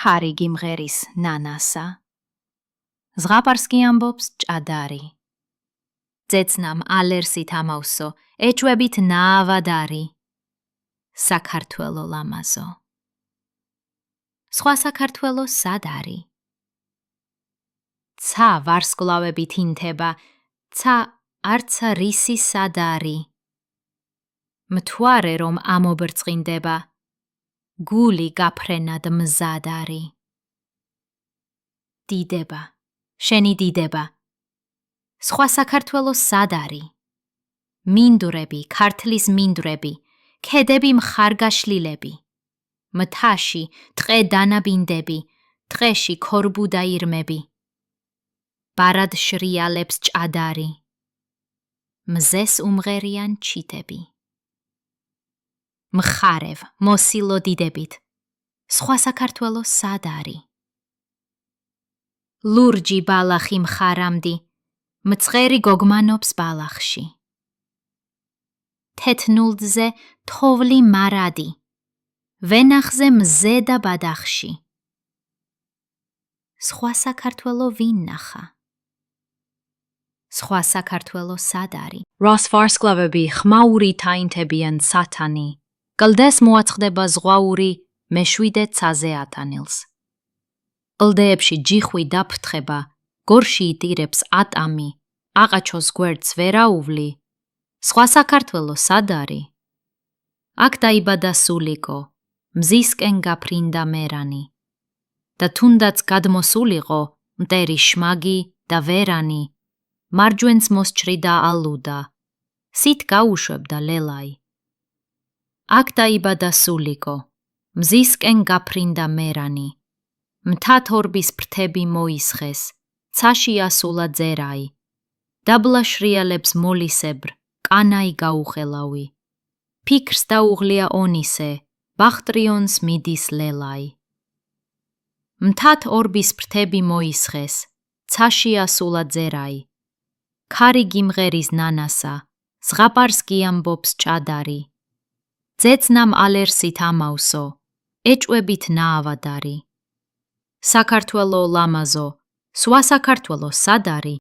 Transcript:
ქარი გიმღერის ნანასა. ზღაპარს კი ამბობს ჭადარი. ძეცნამ ალერსით ამავსო, ეჭვებით ნაავადარი. საქართველო ლამაზო. სხვა საქართველო სად არი? ცა ვარსკვლავებით ინთება, ცა არცა რისი სად არი? მთვარე რომ ამობრწყინდება, გული გაფრენად მზად არი. დიდება, შენი დიდება, სხვა საქართველო სად არი? მინდვრები, ქართლის მინდვრები, ქედები მხარგაშლილები, მთაში ტყე დანაბინდები, ტყეში ქორბუდა ირმები, ბარად შრიალებს ჭადარი, მზეს უმღერიან ჩიტები. მხარევ, მოსილო დიდებით, სხვა საქართველო სად არი? ლურჯი ბალახი მხარამდი, მწყერი გოგმანობს ბალახში. თეთნულდზე თოვლი მარადი, ვენახზე მზე და ბადახში. სხვა საქართველო ვინ ნახა? სხვა საქართველო სად არი? რას ვარსკვლავები ხმაური თაინთებიან სათანი, კლდეს მოაწყდება ზღვაური მეშვიდე ცაზე ათანილს. კლდეებში ჯიხვი დაფრთხება, გორში იტირებს ატამი, აყაჩოს გვერდს ვერაუვლი. სხვა საქართველო სად არი? აქ დაიბადა სულიკო, მზისკენ გაფრინდა მერანი. და თუნდაც გადმოსულიყო, მტერი შმაგი და ვერანი, მარჯვენს მოსჭრიდა ალუდა, სით გაუშვებდა ლელაი. აქ დაიბადა სულიკო, მზისკენ გაფრინდა მერანი. მთა თორბის ფრთები მოისხეს, ცაში ასულა ძერაი. დაბლა შრიალებს მოლისებრ, კანაი გაუხელავი. ფიქრს დაუღლია ონისე, ბახტრიონს მიდის ლელაი. მთათ ორბის ფრთები მოისხეს, ცაში ასულა ძერაი. ქარი გიმღერის ნანასა, ზღაპარს კი ამბობს ჭადარი. ძეცნამ ალერსით ამავსო, ეჭვებით ნაავადარი. საქართველო ლამაზო, სხვა საქართველო სად არი?